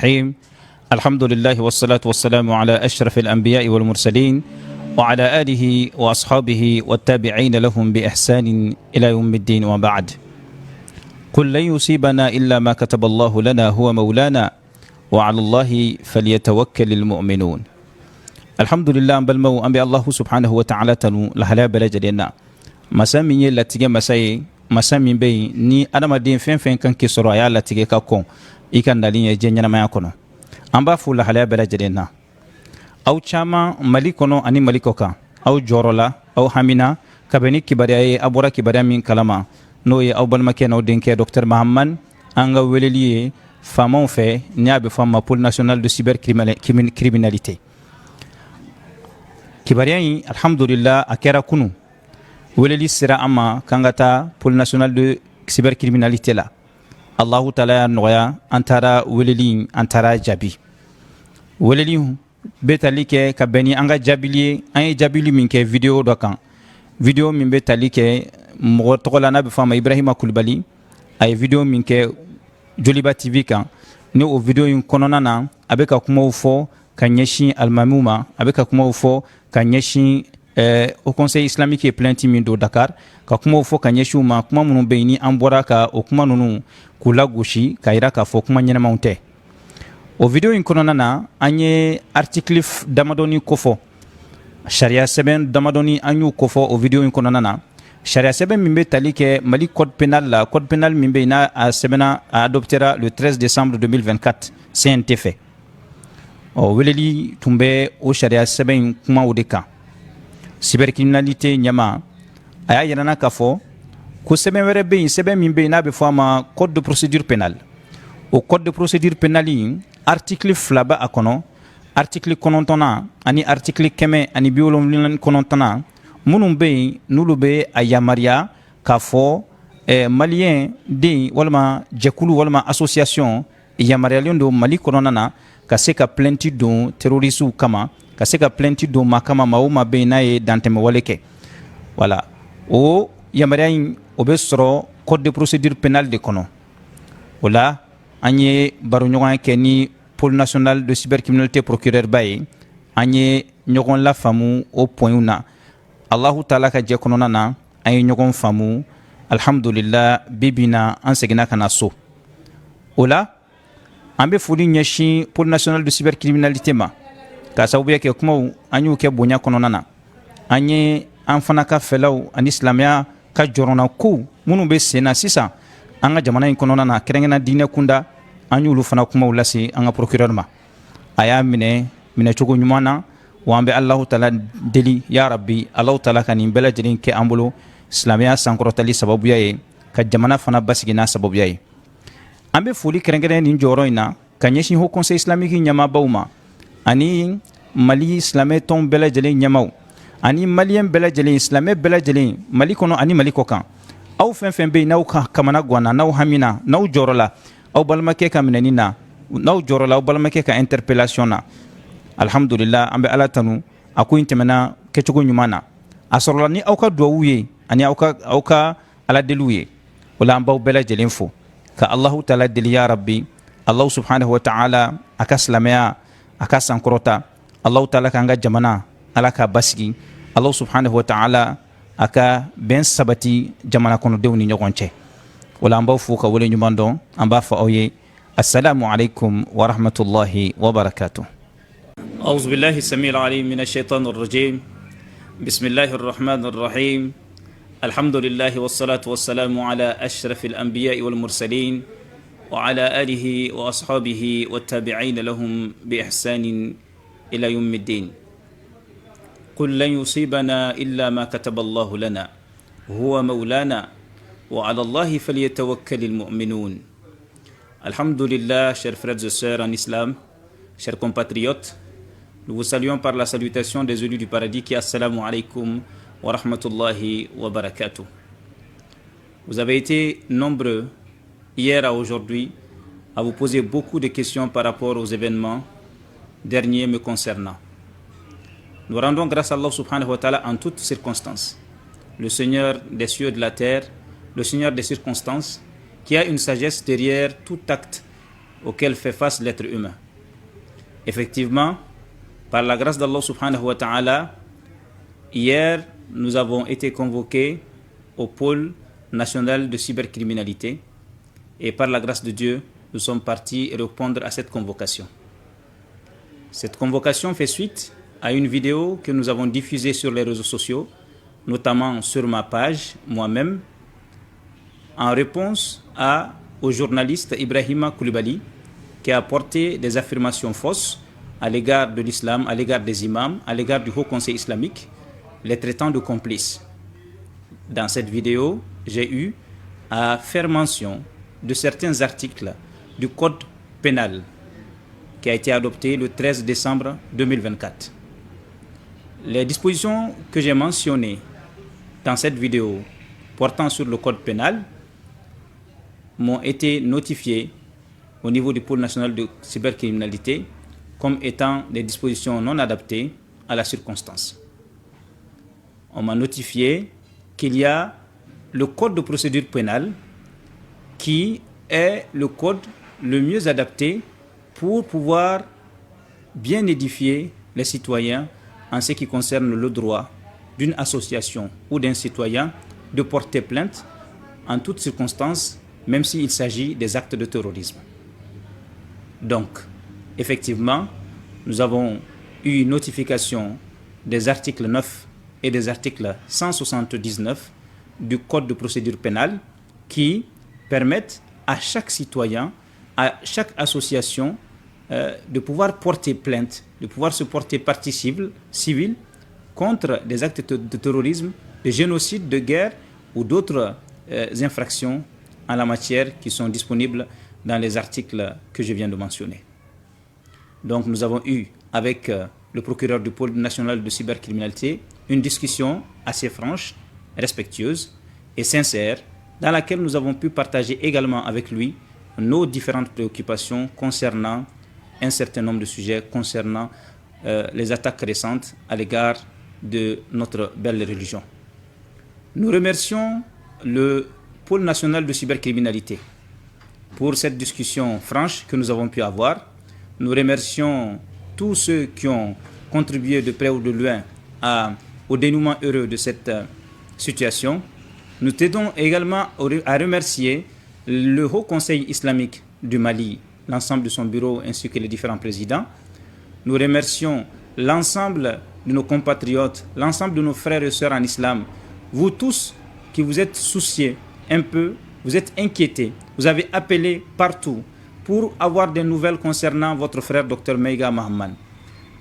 الرحيم الحمد لله والصلاة والسلام على أشرف الأنبياء والمرسلين وعلى آله وأصحابه والتابعين لهم بإحسان إلى يوم الدين وبعد قل لن يصيبنا إلا ما كتب الله لنا هو مولانا وعلى الله فليتوكل المؤمنون الحمد لله بالمو أنبي الله سبحانه وتعالى تنو لهلا بلجدنا مسامي لاتيجي مساي مسامي بي ني أنا ما دين فين كان كسروا يا لاتيجي كاكون إيكان دالين يجينا ما يكونوا أنبا فول لهلا بلجدنا أو شاما ملكونو أني ملكوكا أو جورولا أو حمينا كبني كبرياء أبورا كبرياء من كلاما نوي أو بالمكان أو دينكي دكتور محمد أنغا وليلي فامون في نيابي فاما بول ناسيونال دو سيبر كريميناليتي كبرياء الحمد لله أكيرا كنو وليلي سرا أما كانغاتا بول ناسيونال دو سيبر كريميناليتي لا الله تعالى نويا أنتارا وليلي أنتارا جابي وليلي betali ke ka beni anga jabili an jabili min ke video do kan video min betali ke mo tokola na be fama Ibrahima Kulbali ay video min ke Joliba TV kan ni o video yin konona na abeka kuma ufo kanyeshi almamuma abeka kuma ufo kanyeshi au conseil islamique et plainti min do Dakar ka kuma ufo kanyeshi uma kuma munun beini ambora ka o kuma nunu kula gushi kaira ka fo kuma nyana maunte o video in konona na anye article damadoni kofo sharia 7 damadoni anyu kofo o video in konona na sharia 7 mimbe talike mali code pénal mimbe na a sebena a adoptera le 13 décembre 2024 c'est un fait o weleli tumbe o sharia 7 kuma odeka cybercriminalité nyama aya yana kafo ko seben were be seben mimbe na be fama code de procédure pénale au code de procédure pénale article flaba akono article konontona ani article keme ani biolom konontona munum be nulube ayamaria kafo malien de walma jekulu walma association yamaria londo mali kononana kaseka plainte do terrorisme kama kaseka plainte do makama mauma be nae danteme waleke voilà o yamaria obesro code de procédure pénale de kono voilà anye baro ñogon ke ni pôle national de cybercriminalité procureur baye anye ñogon la famu au point una Allahu taala ka je konona na ay ñogon famu alhamdulillah bibina an segina kana so ola ambe fuli ñeshi pôle national de cybercriminalité ma ka sabu ke kuma anyu ke bonya konona na anye an fana ka felaw an islamia ka jorona ku munu be sena sisa anga jamana in konona na kerengena dine kunda anyulu fana kuma ulasi anga procureur ma aya mine chogo nyumana wambe Allah taala deli ya rabbi Allah taala kan bela jidin ke ambulo islamia sankorotali sababu yaye ka jamana fana basigina sababu yaye ambe fuli kerengena ni njoro ina kanyeshi ho conseil islamique nyama bauma ani mali islamé ton bela jidin nyamaw ani malien bela jidin islamé bela jidin mali kono ani mali kokan aw fen be naw kamana gwana naw hamina naw jorola aw balmake ka minanina naw jorola aw balmake ka interpellation na alhamdulillah ambe ala tanu aku intemena kechugo nyumana asorola ni aw ka duwuye ani aw ka ala deluye wala ambaw bela jelinfo ka Allah taala deli ya rabbi Allah subhanahu wa ta'ala akaslamaya akasankrota Allah taala kanga jamana ala ka basigi Allah subhanahu wa ta'ala aka ben sabati jamana kono dewni ñogonce wala ambaw fuka wala ñumando amba fa oye assalamu alaykum wa rahmatullahi wa barakatuh أعوذ بالله السميع العليم من الشيطان الرجيم بسم الله الرحمن الرحيم الحمد لله والصلاة والسلام على أشرف الأنبياء والمرسلين وعلى آله وأصحابه والتابعين لهم بإحسان إلى يوم الدين قل لن يصيبنا إلا ما كتب الله لنا هو مولانا وعلى الله فليتوكل المؤمنون الحمد لله chers frères et sœurs en islam, chers compatriotes, nous vous saluons par la salutation des élus du paradis qui est assalamu alaikum wa rahmatullahi wa barakatuh. Vous avez été nombreux hier à aujourd'hui à vous poser beaucoup de questions par rapport aux événements derniers me concernant. Nous rendons grâce à Allah subhanahu wa ta'ala en toutes circonstances. Le Seigneur des cieux et de la terre, le Seigneur des circonstances, qui a une sagesse derrière tout acte auxquelles fait face l'être humain. Effectivement, par la grâce d'Allah subhanahu wa ta'ala, hier, nous avons été convoqués au pôle national de cybercriminalité et par la grâce de Dieu, nous sommes partis répondre à cette convocation. Cette convocation fait suite à une vidéo que nous avons diffusée sur les réseaux sociaux, notamment sur ma page, moi-même, en réponse au journaliste Ibrahima Koulibaly, qui a apporté des affirmations fausses à l'égard de l'islam, à l'égard des imams, à l'égard du Haut Conseil islamique, les traitant de complices. Dans cette vidéo, j'ai eu à faire mention de certains articles du Code pénal qui a été adopté le 13 décembre 2024. Les dispositions que j'ai mentionnées dans cette vidéo portant sur le Code pénal m'ont été notifiées au niveau du pôle national de cybercriminalité comme étant des dispositions non adaptées à la circonstance. On m'a notifié qu'il y a le code de procédure pénale qui est le code le mieux adapté pour pouvoir bien édifier les citoyens en ce qui concerne le droit d'une association ou d'un citoyen de porter plainte en toutes circonstances, même s'il s'agit des actes de terrorisme. Donc, effectivement, nous avons eu une notification des articles 9 et des articles 179 du Code de procédure pénale qui permettent à chaque citoyen, à chaque association de pouvoir porter plainte, de pouvoir se porter partie civile contre des actes de terrorisme, de génocide, de guerre ou d'autres infractions en la matière qui sont disponibles dans les articles que je viens de mentionner. Donc nous avons eu avec le procureur du pôle national de cybercriminalité une discussion assez franche, respectueuse et sincère dans laquelle nous avons pu partager également avec lui nos différentes préoccupations concernant un certain nombre de sujets concernant les attaques récentes à l'égard de notre belle religion. Nous remercions le pôle national de cybercriminalité pour cette discussion franche que nous avons pu avoir. Nous remercions tous ceux qui ont contribué de près ou de loin au dénouement heureux de cette situation. Nous tenons également à remercier le Haut Conseil islamique du Mali, l'ensemble de son bureau ainsi que les différents présidents. Nous remercions l'ensemble de nos compatriotes, l'ensemble de nos frères et sœurs en islam, vous tous qui vous êtes souciés un peu, vous êtes inquiétés, vous avez appelé partout pour avoir des nouvelles concernant votre frère Dr Meiga Mahaman.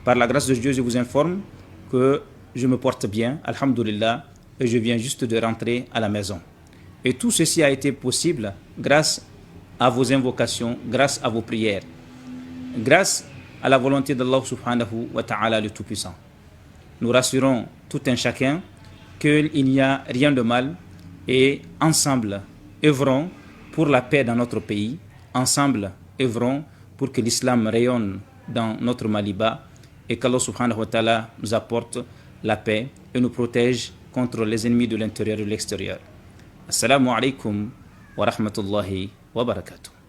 Par la grâce de Dieu, je vous informe que je me porte bien, alhamdoulilah, et je viens juste de rentrer à la maison. Et tout ceci a été possible grâce à vos invocations, grâce à vos prières, grâce à la volonté d'Allah subhanahu wa ta'ala le Tout-Puissant. Nous rassurons tout un chacun qu'il n'y a rien de mal et ensemble œuvrons pour la paix dans notre pays, ensemble œuvrons pour que l'islam rayonne dans notre Maliba et qu'Allah subhanahu wa ta'ala nous apporte la paix et nous protège contre les ennemis de l'intérieur et de l'extérieur. Assalamu alaikum wa rahmatullahi wa barakatuh.